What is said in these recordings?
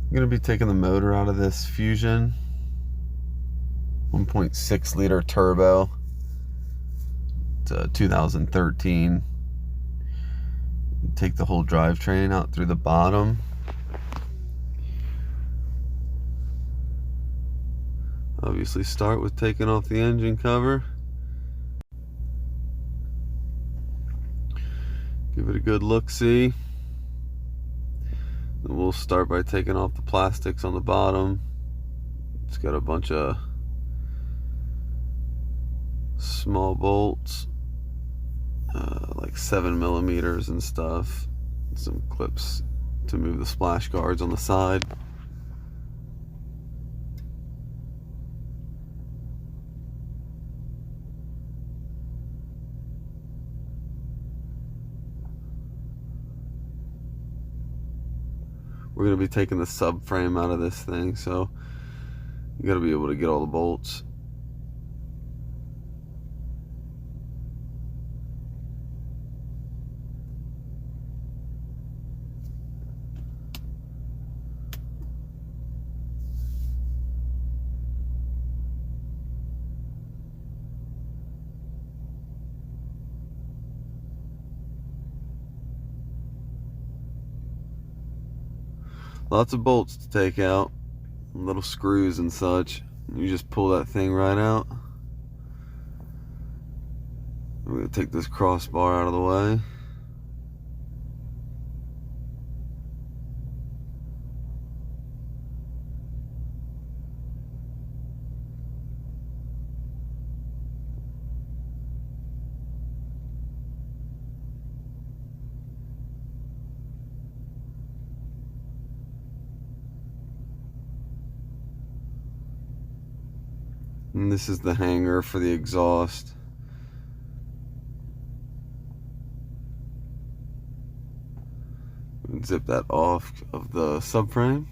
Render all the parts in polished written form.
I'm going to be taking the motor out of this Fusion 1.6 liter turbo. It's a 2013. Take the whole drivetrain out through the bottom. Obviously start with taking off the engine cover. Give it a good look-see. Then we'll start by taking off the plastics on the bottom. It's got a bunch of small bolts, like 7mm and stuff. Some clips to move the splash guards on the side. We're going to be taking the subframe out of this thing, so you got to be able to get all the bolts. Lots of bolts to take out, little screws and such. You just pull that thing right out. We're going to take this crossbar out of the way. And this is the hanger for the exhaust. Zip that off of the subframe.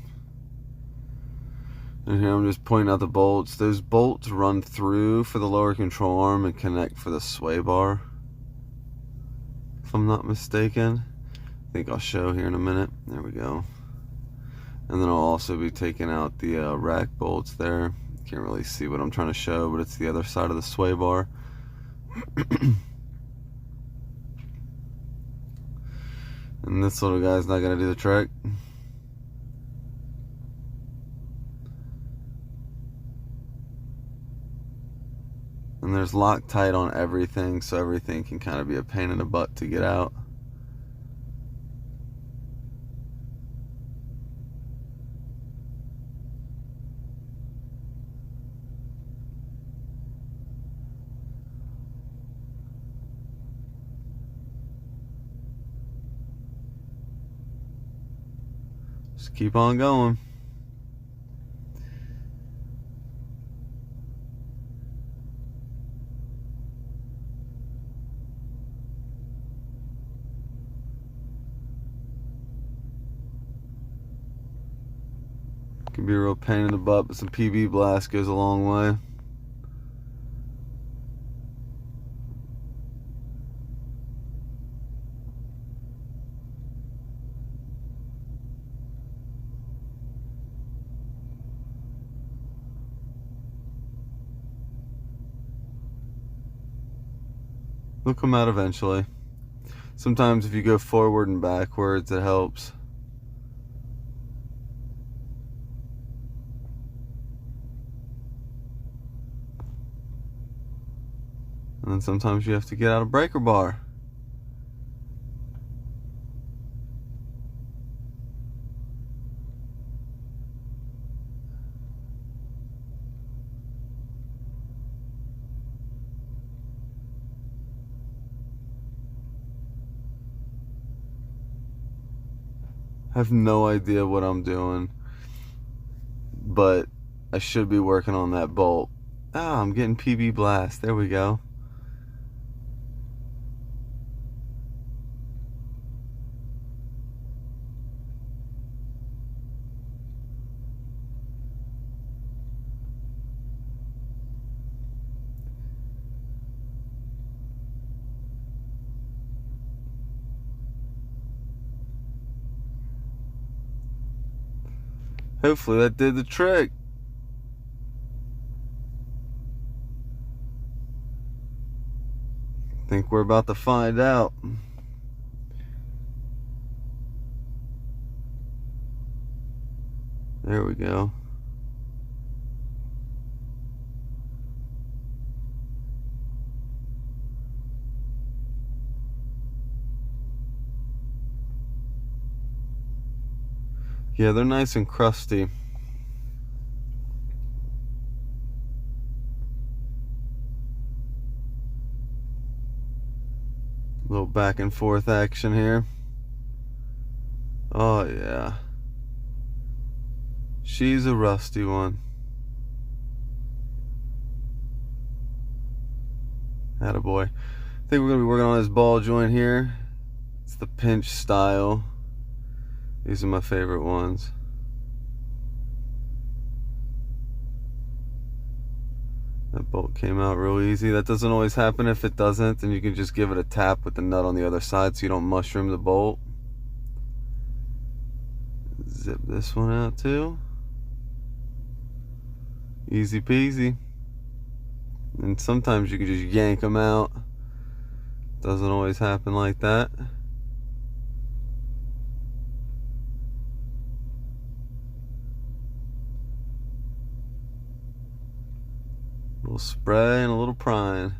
And here I'm just pointing out the bolts. Those bolts run through for the lower control arm and connect for the sway bar, if I'm not mistaken. I think I'll show here in a minute. There we go. And then I'll also be taking out the rack bolts there. Can't really see what I'm trying to show, but it's the other side of the sway bar. And this little guy's not going to do the trick. And there's Loctite on everything, so everything can kind of be a pain in the butt to get out. Just keep on going. Can be a real pain in the butt, but some PB blast goes a long way. They'll come out eventually. Sometimes if you go forward and backwards, it helps. And then sometimes you have to get out a breaker bar. I have no idea what I'm doing, but I should be working on that bolt. Ah, I'm getting PB blast. There we go. Hopefully that did the trick. I think we're about to find out. There we go. Yeah, they're nice and crusty. A little back and forth action here. Oh yeah. She's a rusty one. Attaboy. I think we're going to be working on this ball joint here. It's the pinch style. These are my favorite ones. That bolt came out real easy. That doesn't always happen. If it doesn't, then you can just give it a tap with the nut on the other side so you don't mushroom the bolt. Zip this one out too. Easy peasy. And sometimes you can just yank them out. Doesn't always happen like that. A little spray and a little prying.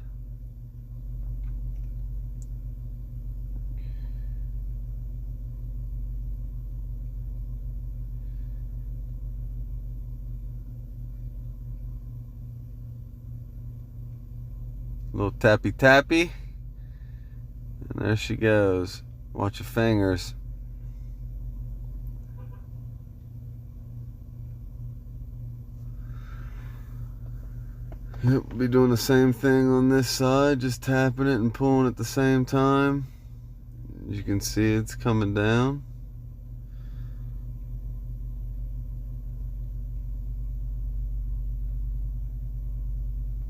A little tappy tappy. And there she goes. Watch your fingers. Yep, we'll be doing the same thing on this side, just tapping it and pulling at the same time. As you can see, it's coming down.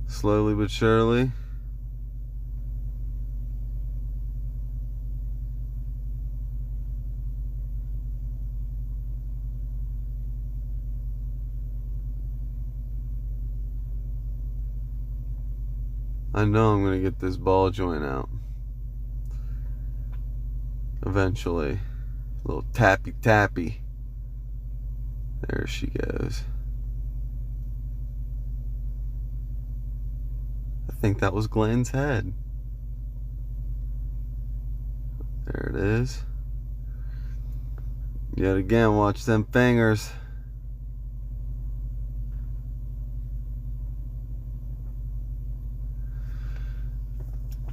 Slowly but surely. I know I'm gonna get this ball joint out eventually. A little tappy tappy. There she goes. I think that was Glenn's head. There it is. Yet again, watch them fingers.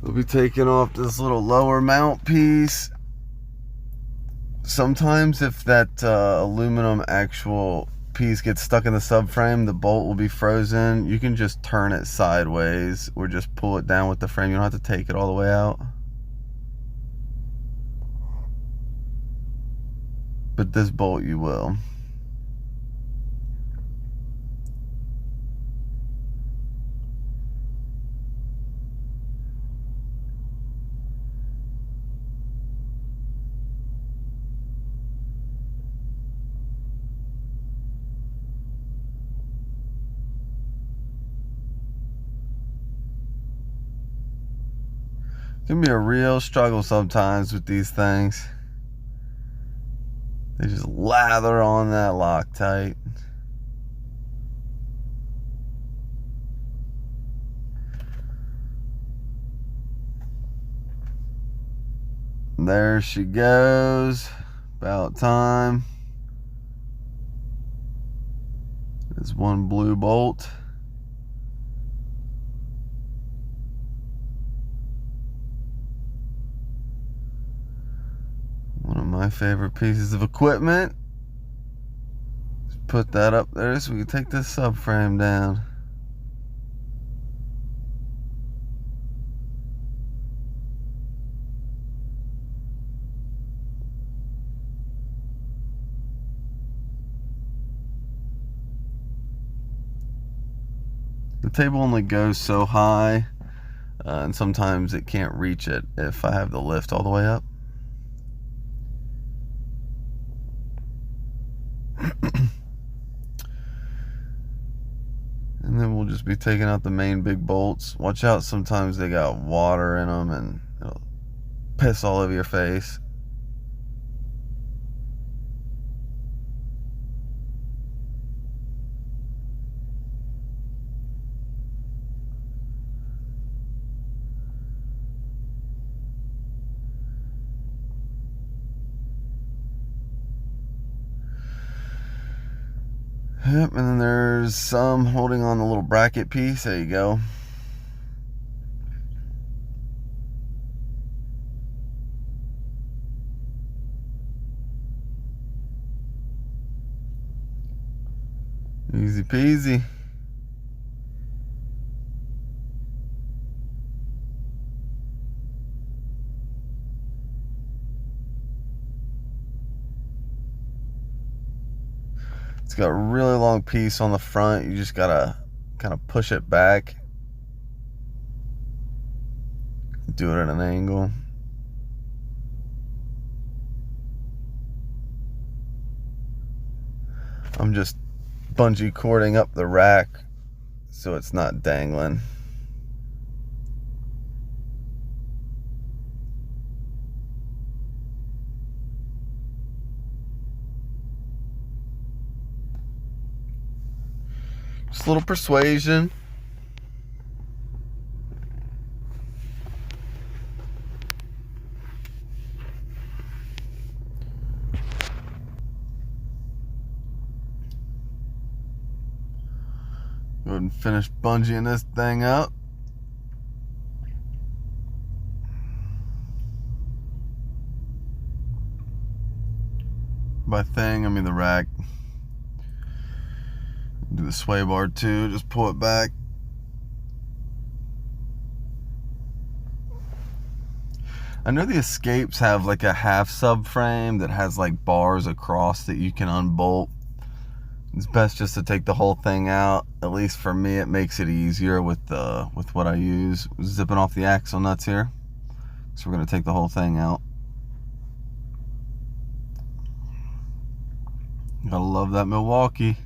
We'll be taking off this little lower mount piece. Sometimes if that aluminum actual piece gets stuck in the subframe, the bolt will be frozen. You can just turn it sideways or just pull it down with the frame. You don't have to take it all the way out. But this bolt you will. It can be a real struggle sometimes with these things. They just lather on that Loctite. There she goes. About time. There's one blue bolt. One of my favorite pieces of equipment. Just put that up there so we can take this subframe down. The table only goes so high, and sometimes it can't reach it if I have the lift all the way up. we'll just be taking out the main big bolts. Watch out, sometimes they got water in them and it'll piss all over your face. Yep, and then there's some holding on the little bracket piece. There you go. Easy peasy. It's got a really long piece on the front. You just gotta kind of push it back. Do it at an angle. I'm just bungee cording up the rack so it's not dangling. Just a little persuasion. Go ahead and finish bungeeing this thing up. By thing, I mean the rack. Do the sway bar too, just pull it back. I know the Escapes have like a half subframe that has like bars across that you can unbolt. It's best just to take the whole thing out. At least for me, it makes it easier with what I use. Zipping off the axle nuts here. So we're gonna take the whole thing out. Gotta love that Milwaukee.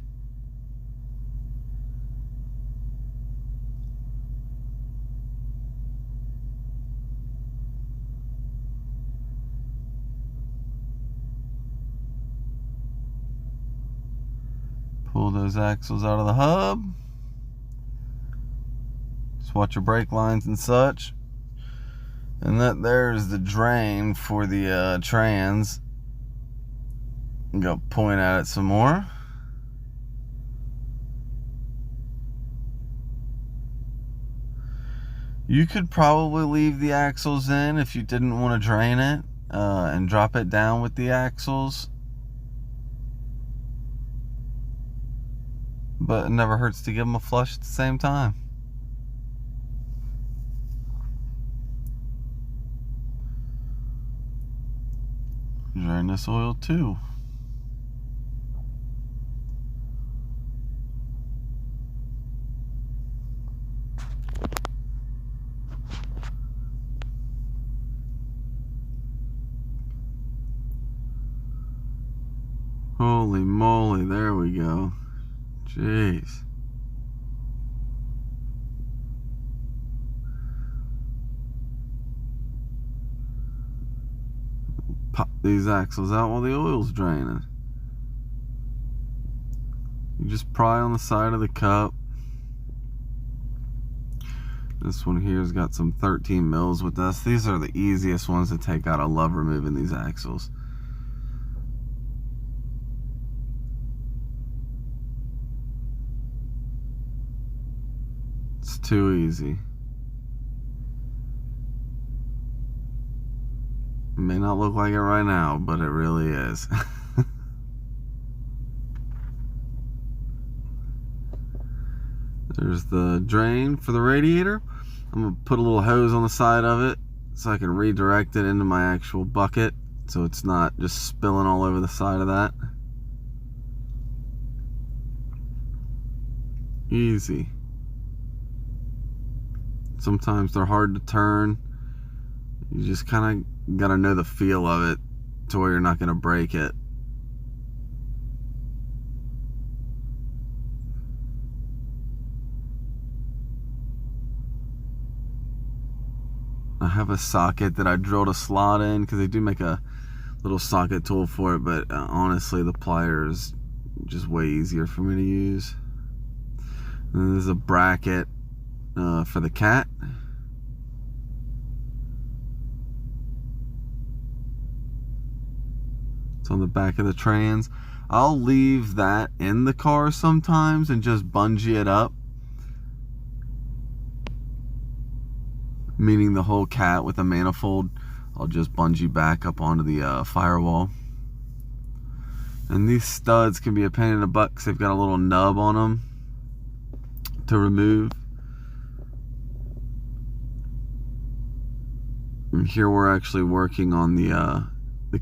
Pull those axles out of the hub. Just watch your brake lines and such. And that there's the drain for the trans. Go point at it some more. You could probably leave the axles in if you didn't want to drain it and drop it down with the axles. But it never hurts to give them a flush at the same time. Drain this oil too. Holy moly, there we go. Jeez. Pop these axles out while the oil's draining. You just pry on the side of the cup. This one here's got some 13 mils with this. These are the easiest ones to take out. I love removing these axles. It's too easy. It may not look like it right now, but it really is. There's the drain for the radiator. I'm going to put a little hose on the side of it so I can redirect it into my actual bucket so it's not just spilling all over the side of that. Easy. Sometimes they're hard to turn. You just kind of got to know the feel of it to where you're not going to break it. I have a socket that I drilled a slot in because they do make a little socket tool for it, but honestly the plier is just way easier for me to use. And then there's a bracket for the cat. It's on the back of the trans. I'll leave that in the car sometimes and just bungee it up, meaning the whole cat with a manifold. I'll just bungee back up onto the firewall. And these studs can be a pain in the butt because they've got a little nub on them to remove. And here we're actually working on the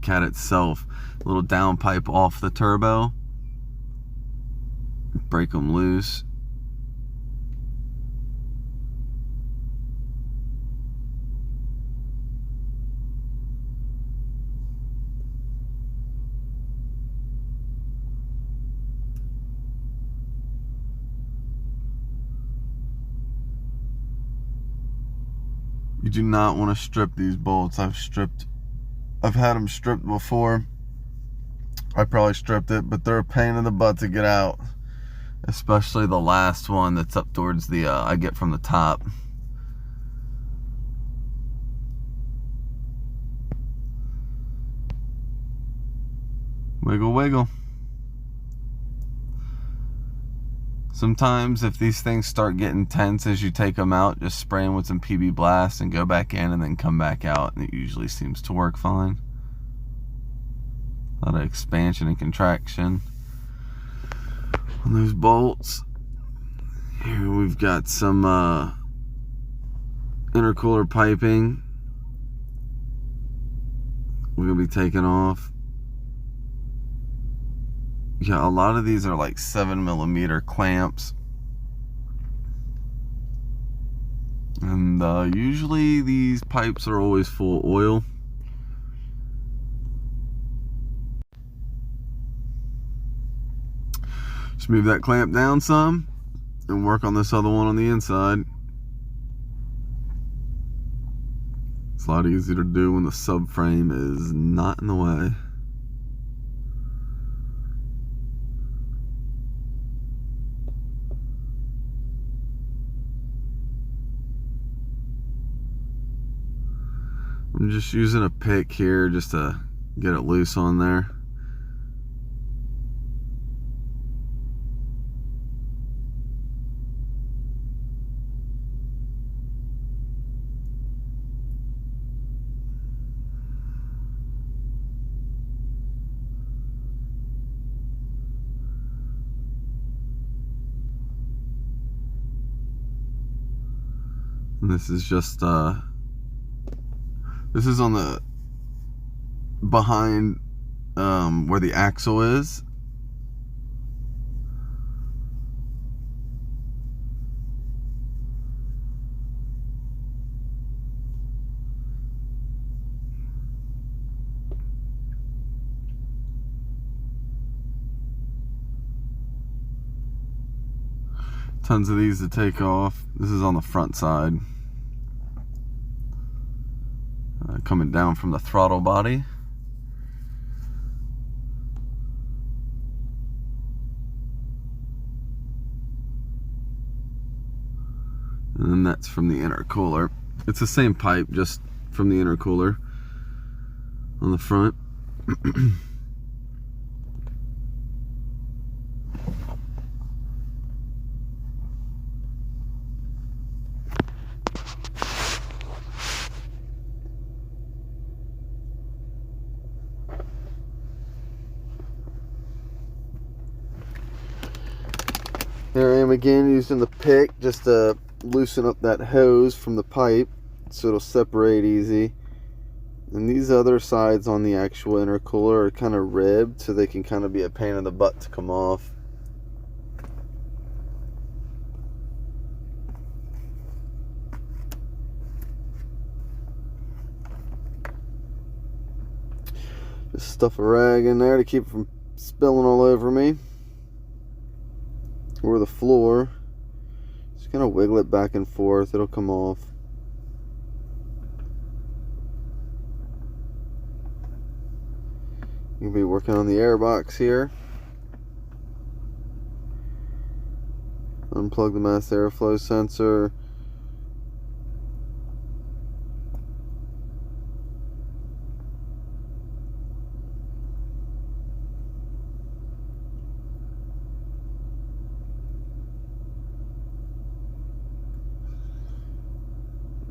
cat itself. A little downpipe off the turbo. Break them loose. You do not want to strip these bolts. I've had them stripped before. I probably stripped it, but they're a pain in the butt to get out. Especially the last one that's up towards the, I get from the top. Wiggle, wiggle. Sometimes if these things start getting tense as you take them out, just spray them with some PB Blast and go back in and then come back out, and it usually seems to work fine. A lot of expansion and contraction on those bolts. Here we've got some intercooler piping we're going to be taking off. Yeah, a lot of these are like 7mm clamps. And usually these pipes are always full of oil. Just move that clamp down some and work on this other one on the inside. It's a lot easier to do when the subframe is not in the way. I'm just using a pick here just to get it loose on there. And this is just this is on the behind where the axle is. Tons of these to take off. This is on the front side. Coming down from the throttle body. And then that's from the intercooler. It's the same pipe, just from the intercooler on the front. There I am again, using the pick just to loosen up that hose from the pipe so it'll separate easy. And these other sides on the actual intercooler are kind of ribbed so they can kind of be a pain in the butt to come off. Just stuff a rag in there to keep it from spilling all over me or the floor. Just gonna wiggle it back and forth, it'll come off. You'll be working on the air box here. Unplug the mass airflow sensor.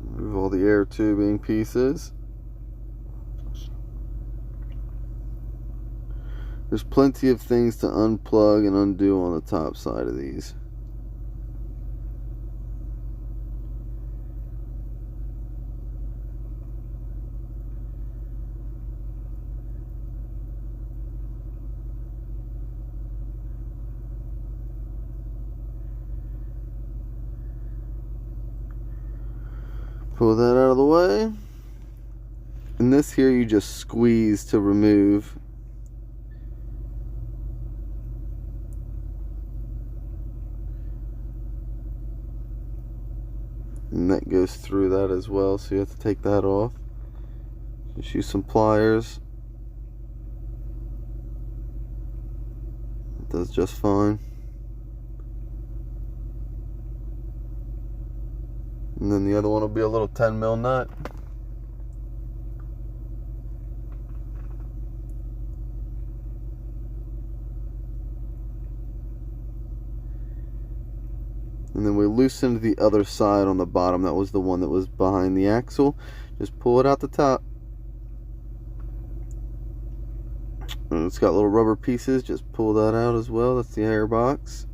Remove all the air tubing pieces. There's plenty of things to unplug and undo on the top side of these. Pull that out of the way. And this here you just squeeze to remove. And that goes through that as well, so you have to take that off. Just use some pliers. It does just fine. And then the other one will be a little 10mm nut. And then we loosened the other side on the bottom. That was the one that was behind the axle. Just pull it out the top. And it's got little rubber pieces. Just pull that out as well. That's the air box.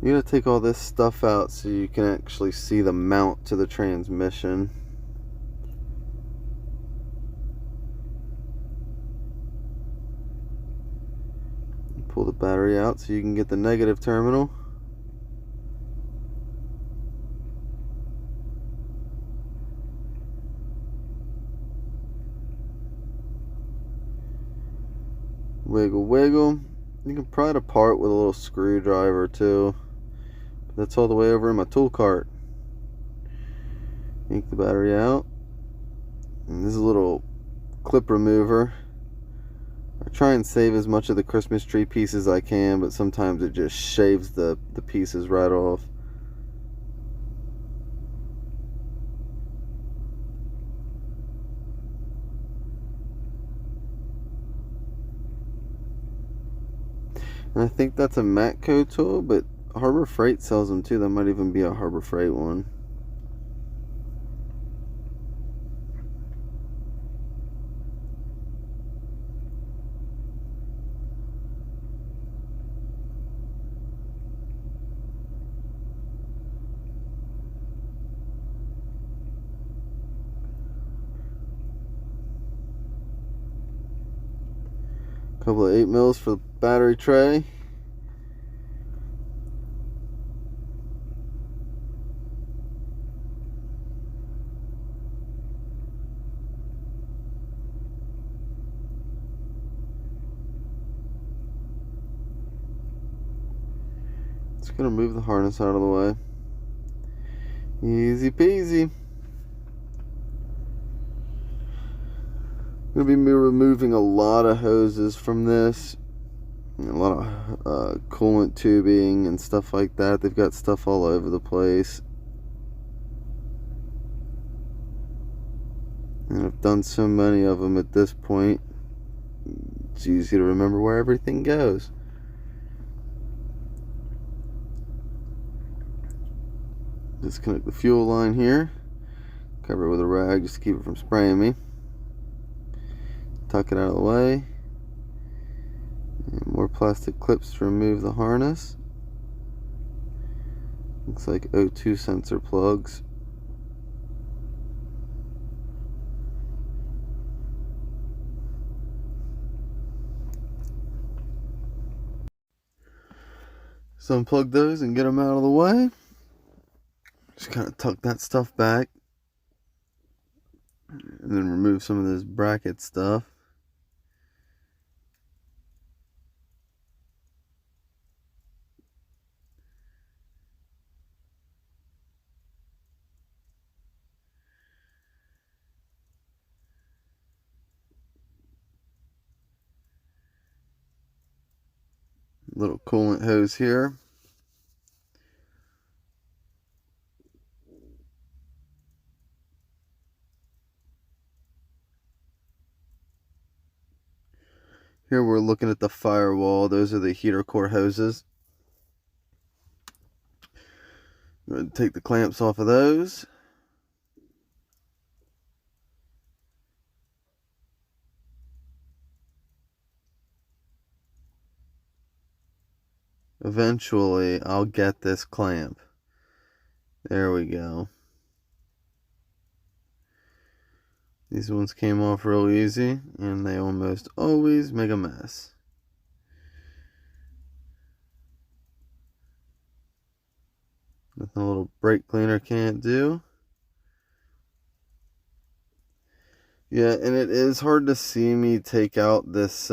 You gotta take all this stuff out so you can actually see the mount to the transmission. Pull the battery out so you can get the negative terminal. Wiggle, wiggle. You can pry it apart with a little screwdriver too. That's all the way over in my tool cart. Yank the battery out. And this is a little clip remover. I try and save as much of the Christmas tree piece as I can, but sometimes it just shaves the pieces right off. And I think that's a Matco tool, but Harbor Freight sells them too. That might even be a Harbor Freight one. Couple of 8mm for the battery tray. Just gonna move the harness out of the way. Easy peasy. I'm going to be removing a lot of hoses from this. A lot of coolant tubing and stuff like that. They've got stuff all over the place. And I've done so many of them at this point. It's easy to remember where everything goes. Disconnect the fuel line here. Cover it with a rag just to keep it from spraying me. Tuck it out of the way. And more plastic clips to remove the harness. Looks like O2 sensor plugs. So unplug those and get them out of the way. Just kind of tuck that stuff back. And then remove some of this bracket stuff. Little coolant hose here. Here we're looking at the firewall. Those are the heater core hoses. I'm going to take the clamps off of those. Eventually, I'll get this clamp. There we go. These ones came off real easy, and they almost always make a mess. Nothing a little brake cleaner can't do. Yeah, and it is hard to see me take out this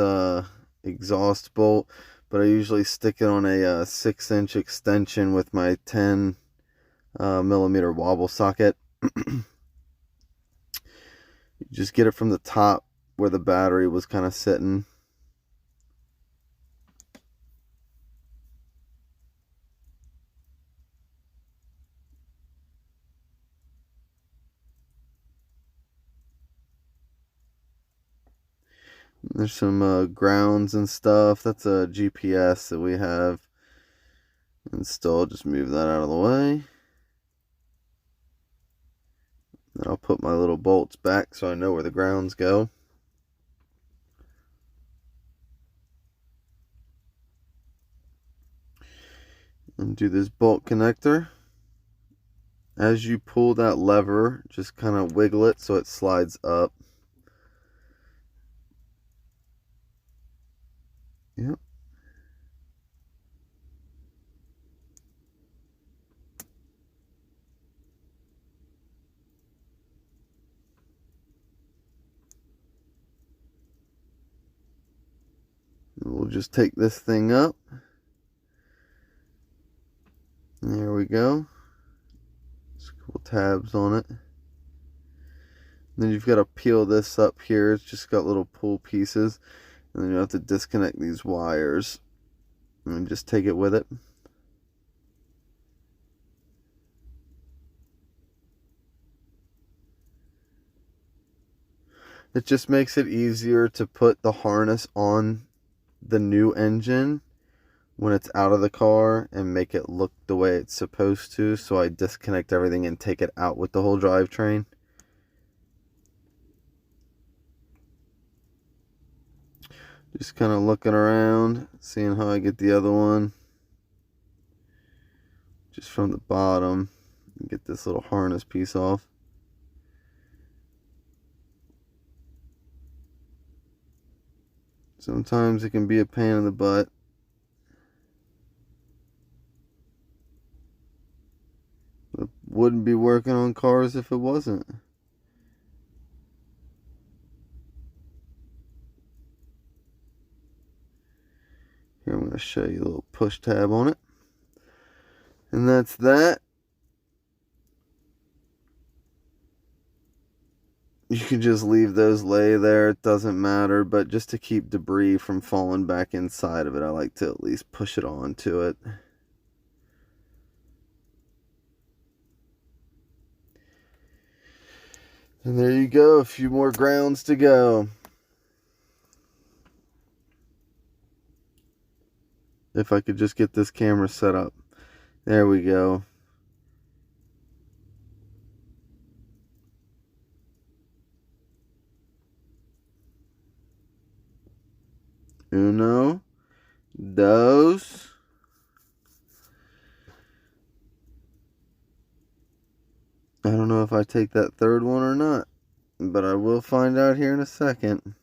exhaust bolt, but I usually stick it on a 6-inch extension with my 10 millimeter wobble socket. You just get it from the top where the battery was kind of sitting. There's some grounds and stuff. That's a GPS that we have installed. Just move that out of the way. Then I'll put my little bolts back so I know where the grounds go. And do this bolt connector. As you pull that lever, just kind of wiggle it so it slides up. Yep. We'll just take this thing up. There we go. Just a couple tabs on it. Then you've got to peel this up here. It's just got little pull pieces. And then you have to disconnect these wires. And just take it with it. It just makes it easier to put the harness on the new engine when it's out of the car and make it look the way it's supposed to. So I disconnect everything and take it out with the whole drivetrain. Just kind of looking around, seeing how I get the other one. Just from the bottom, get this little harness piece off. Sometimes it can be a pain in the butt. It wouldn't be working on cars if it wasn't. Here, I'm going to show you a little push tab on it. And that's that. You can just leave those lay there, it doesn't matter, but just to keep debris from falling back inside of it, I like to at least push it onto it. And there you go, a few more grounds to go. If I could just get this camera set up. There we go. Uno, dos. I don't know if I take that third one or not, but I will find out here in a second.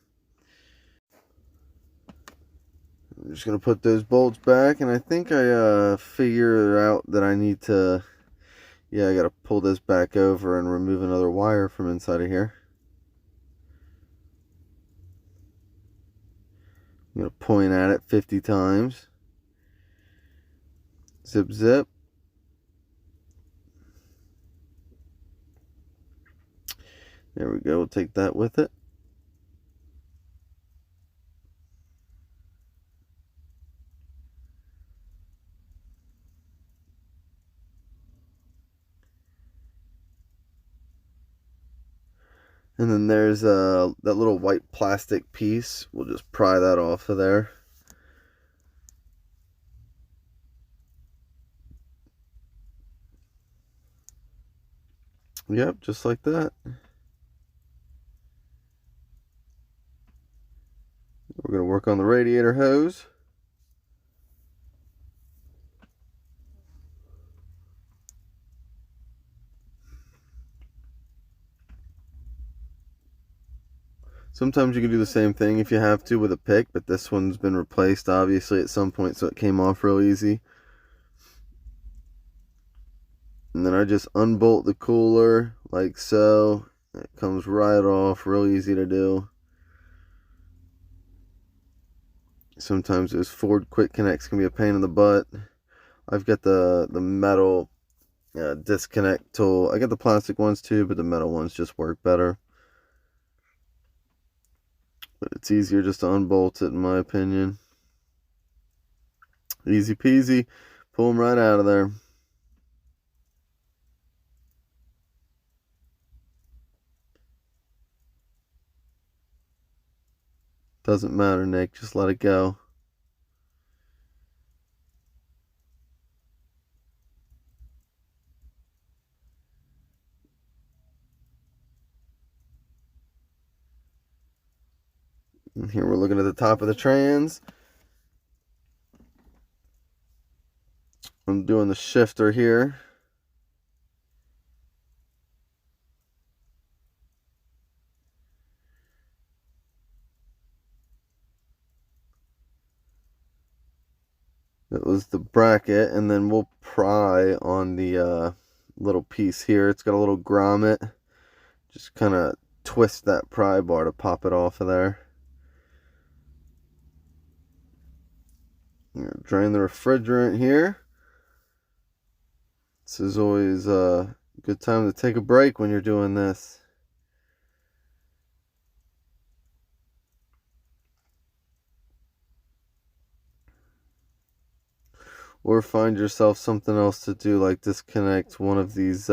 I'm just going to put those bolts back, and I think I figured out that I need to, yeah, I got to pull this back over and remove another wire from inside of here. I'm going to point at it 50 times. Zip, zip. There we go, we'll take that with it. And then there's that little white plastic piece. We'll just pry that off of there. Yep, just like that. We're going to work on the radiator hose. Sometimes you can do the same thing if you have to with a pick, but this one's been replaced obviously at some point, so it came off real easy. And then I just unbolt the cooler like so. It comes right off, real easy to do. Sometimes those Ford quick connects can be a pain in the butt. I've got the metal disconnect tool. I got the plastic ones too, but the metal ones just work better. But it's easier just to unbolt it in my opinion. Easy peasy. Pull them right out of there. Doesn't matter, Nick. Just let it go. And here we're looking at the top of the trans. I'm doing the shifter here. That was the bracket, and then we'll pry on the little piece here. It's got a little grommet. Just kind of twist that pry bar to pop it off of there. Drain the refrigerant here. This is always a good time to take a break when you're doing this. Or find yourself something else to do, like disconnect one of these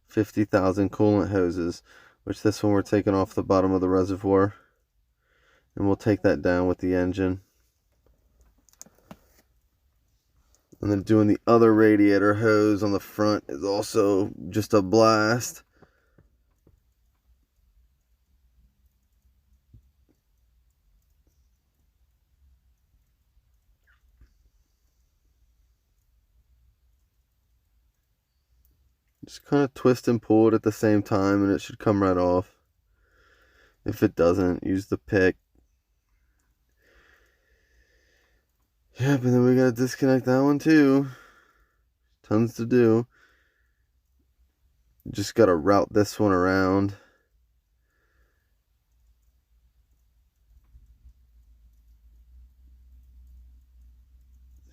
50,000 coolant hoses, which this one we're taking off the bottom of the reservoir. And we'll take that down with the engine. And then doing the other radiator hose on the front is also just a blast. Just kind of twist and pull it at the same time and it should come right off. If it doesn't, use the pick. Yep, and then we gotta disconnect that one too. Tons to do. Just gotta route this one around.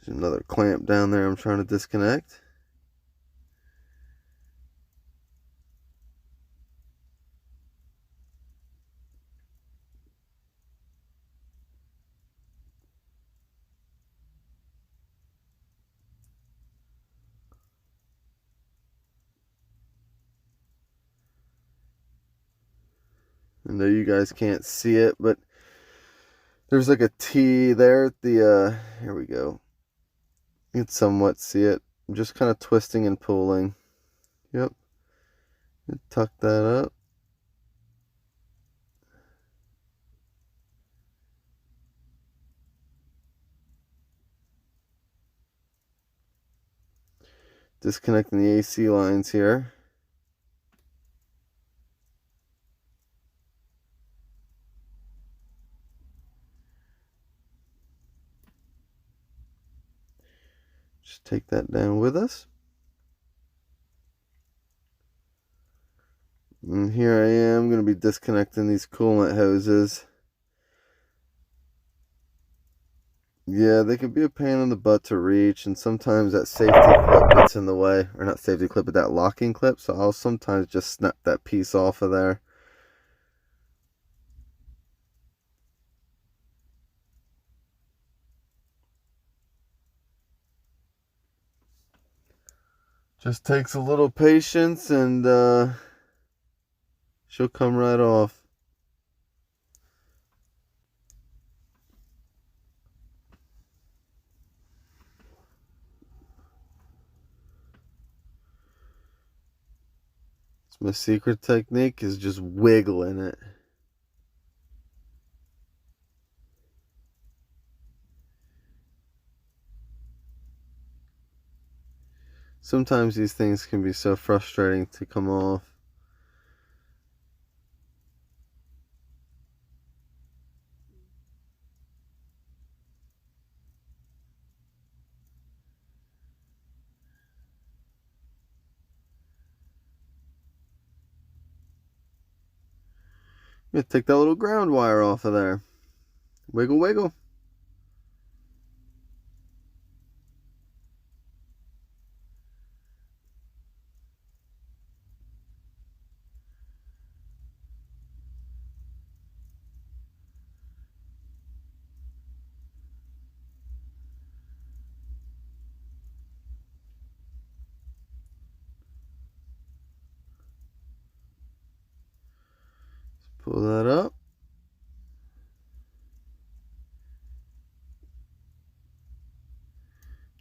There's another clamp down there I'm trying to disconnect. I know you guys can't see it, but there's like a T there at the, here we go. You can somewhat see it. I'm just kind of twisting and pulling. Yep. Tuck that up. Disconnecting the AC lines here. Just take that down with us. And here I am going to be disconnecting these coolant hoses. Yeah, they can be a pain in the butt to reach, and sometimes that safety clip gets in the way. Or not safety clip, but that locking clip. So I'll sometimes just snap that piece off of there. Just takes a little patience and She'll come right off. It's my secret technique, is just wiggling it. Sometimes these things can be so frustrating to come off. I'm gonna take that little ground wire off of there. Wiggle, wiggle. Pull that up.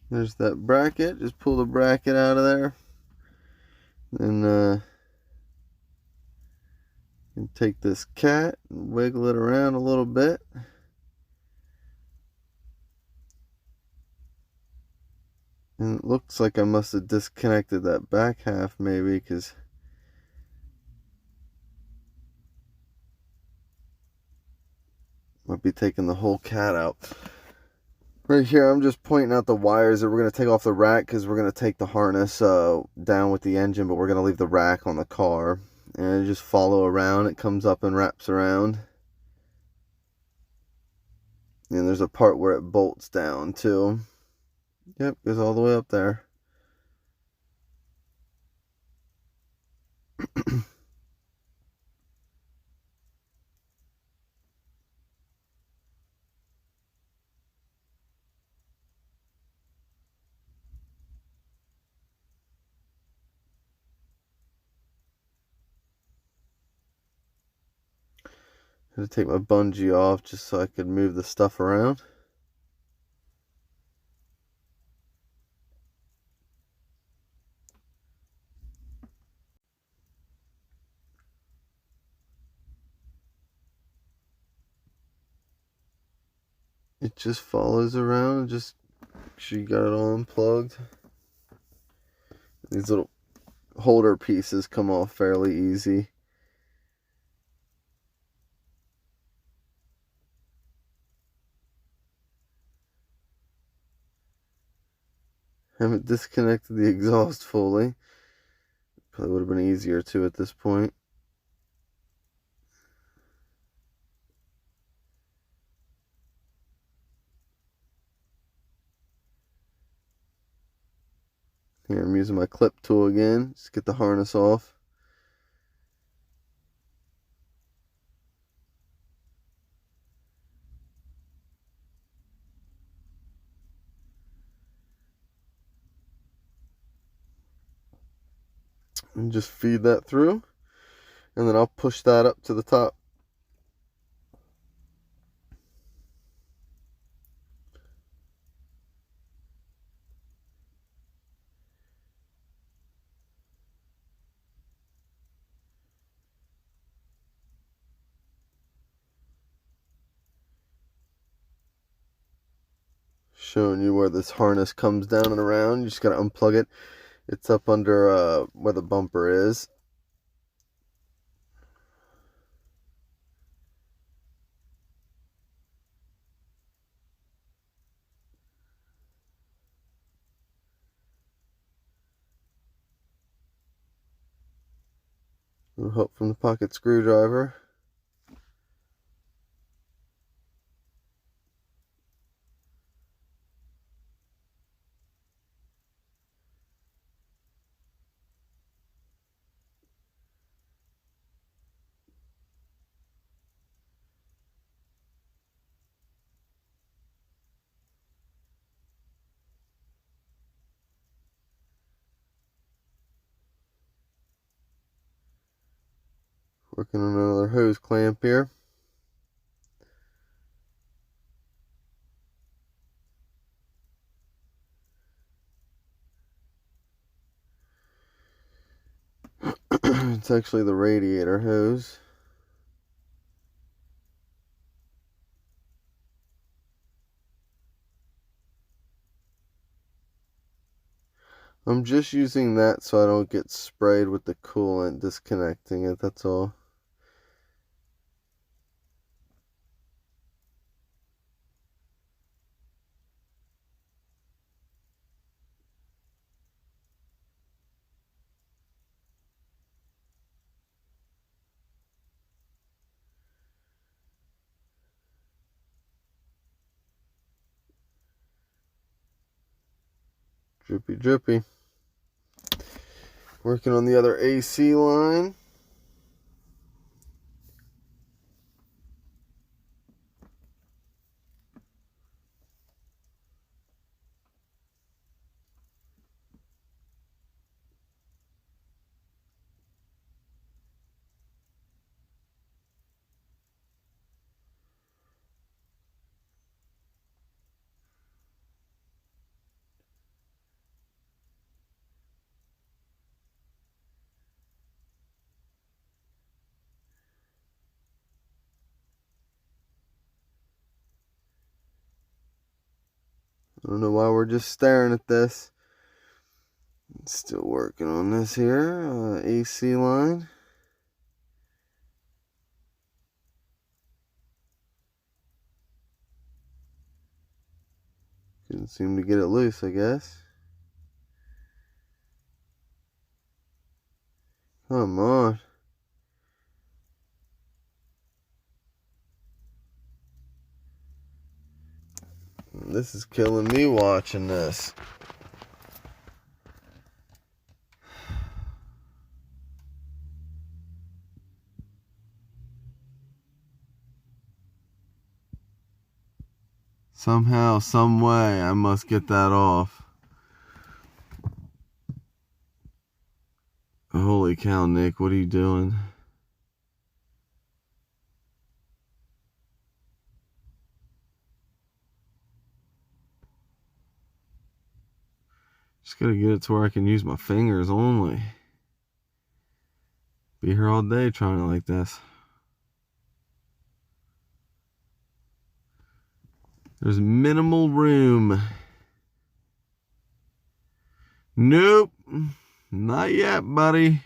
There's that bracket. Just pull the bracket out of there. And take this cat and wiggle it around a little bit. And it looks like I must have disconnected that back half maybe, because might be taking the whole cat out. Right here, I'm just pointing out the wires that we're going to take off the rack, because we're going to take the harness down with the engine, but we're going to leave the rack on the car. And just follow around. It comes up and wraps around. And there's a part where it bolts down too. Yep, goes all the way up there. I had to take my bungee off just so I could move the stuff around. It just follows around. Just make sure you got it all unplugged. These little holder pieces come off fairly easy. Haven't disconnected the exhaust fully. Probably would have been easier too at this point. Here, I'm using my clip tool again. Just get the harness off. And just feed that through. And then I'll push that up to the top. Showing you where this harness comes down and around. You just gotta unplug it. It's up under where the bumper is. A little help from the pocket screwdriver. Working on another hose clamp here. It's actually the radiator hose. I'm just using that so I don't get sprayed with the coolant, disconnecting it, that's all. Drippy drippy. Working on the other AC line. I don't know why we're just staring at this. Still working on this here, AC line. Couldn't seem to get it loose, I guess. Come on. This is killing me watching this. Somehow, some way, I must get that off. Holy cow, Nick, what are you doing? Just gotta get it to where I can use my fingers only. Be here all day trying it like this. There's minimal room. Nope. Not yet, buddy.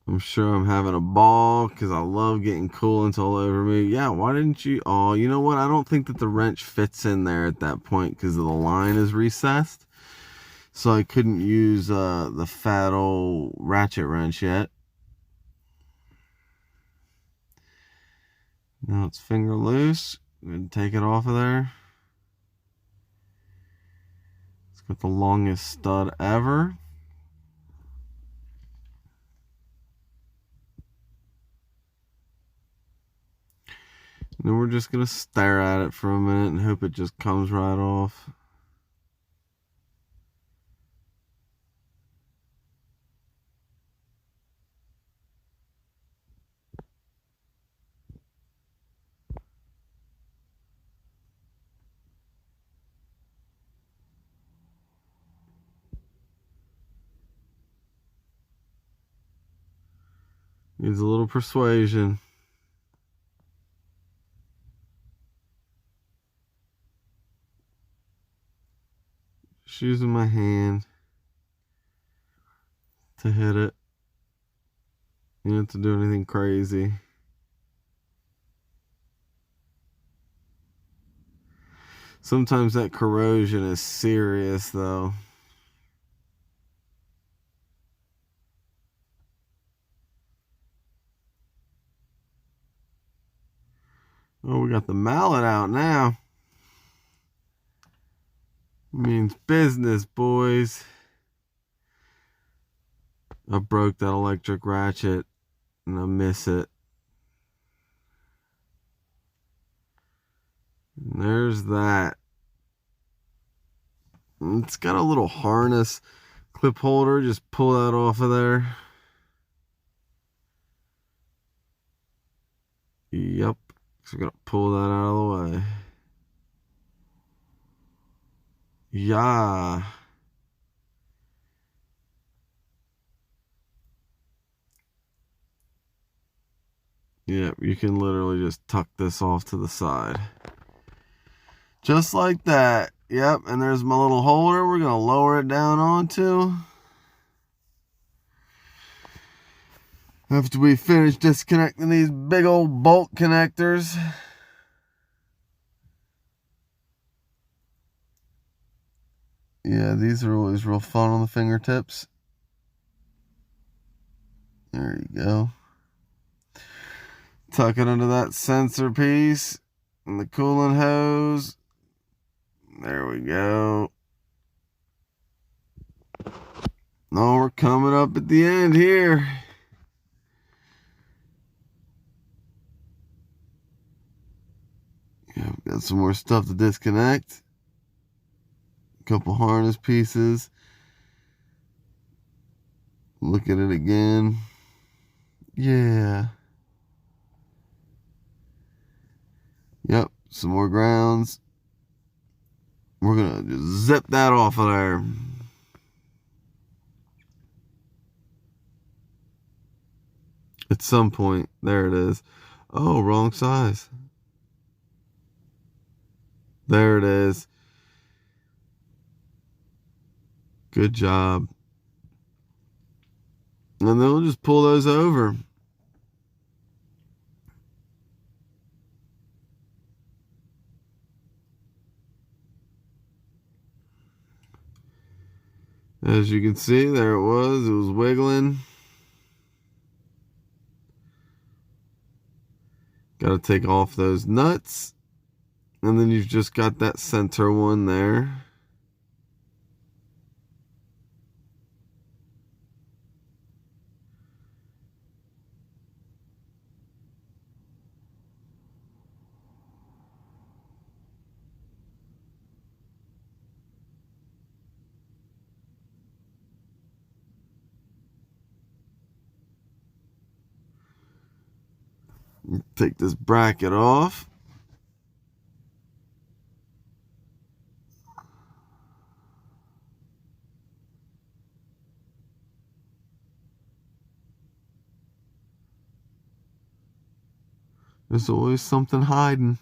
I'm sure I'm having a ball because I love getting coolant all over me. Yeah, why didn't you? Oh, you know what? I don't think that the wrench fits in there at that point because the line is recessed. So I couldn't use the fat old ratchet wrench yet. Now it's finger loose. I'm going to take it off of there. It's got the longest stud ever. And then we're just going to stare at it for a minute and hope it just comes right off. Needs a little persuasion. Just using my hand to hit it. You don't have to do anything crazy. Sometimes that corrosion is serious though. Oh, we got the mallet out now. Means business, boys. I broke that electric ratchet and I miss it. And there's that. It's got a little harness clip holder, just pull that off of there. Yep. So we're gonna pull that out of the way. Yeah. Yep, you can literally just tuck this off to the side. Just like that. Yep, and there's my little holder we're gonna lower it down onto. After we finish disconnecting these big old bolt connectors. Yeah, these are always real fun on the fingertips. There you go. Tuck it under that sensor piece and the coolant hose. There we go. Now we're coming up at the end here. Yeah, we've got some more stuff to disconnect. A couple harness pieces. Look at it again. Yeah. Yep, some more grounds. We're gonna just zip that off of there. At some point, there it is. Oh, wrong size. There it is. Good job. And then we'll just pull those over. As you can see, there it was wiggling. Got to take off those nuts. And then you've just got that center one there. Take this bracket off. There's always something hiding.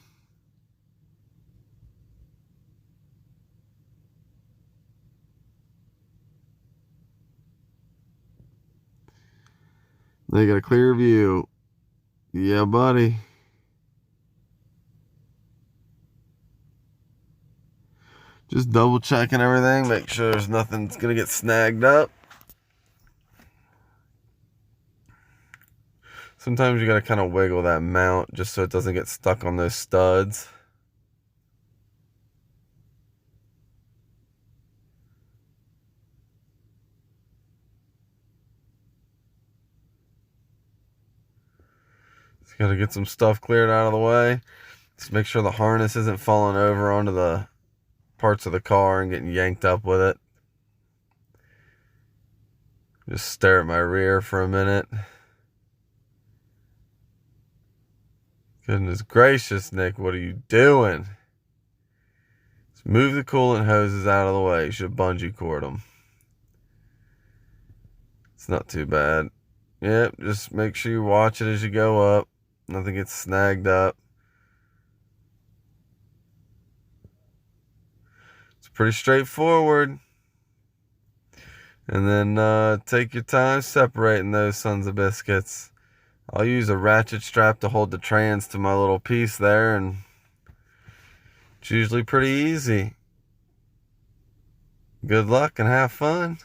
They got a clear view. Yeah, buddy. Just double checking everything. Make sure there's nothing that's going to get snagged up. Sometimes you got to kind of wiggle that mount just so it doesn't get stuck on those studs. Just got to get some stuff cleared out of the way. Just make sure the harness isn't falling over onto the parts of the car and getting yanked up with it. Just stare at my rear for a minute. Goodness gracious, Nick, what are you doing? Just move the coolant hoses out of the way. You should bungee cord them. It's not too bad. Yep, just make sure you watch it as you go up. Nothing gets snagged up. It's pretty straightforward. And then take your time separating those sons of biscuits. I'll use a ratchet strap to hold the trans to my little piece there, and it's usually pretty easy. Good luck and have fun.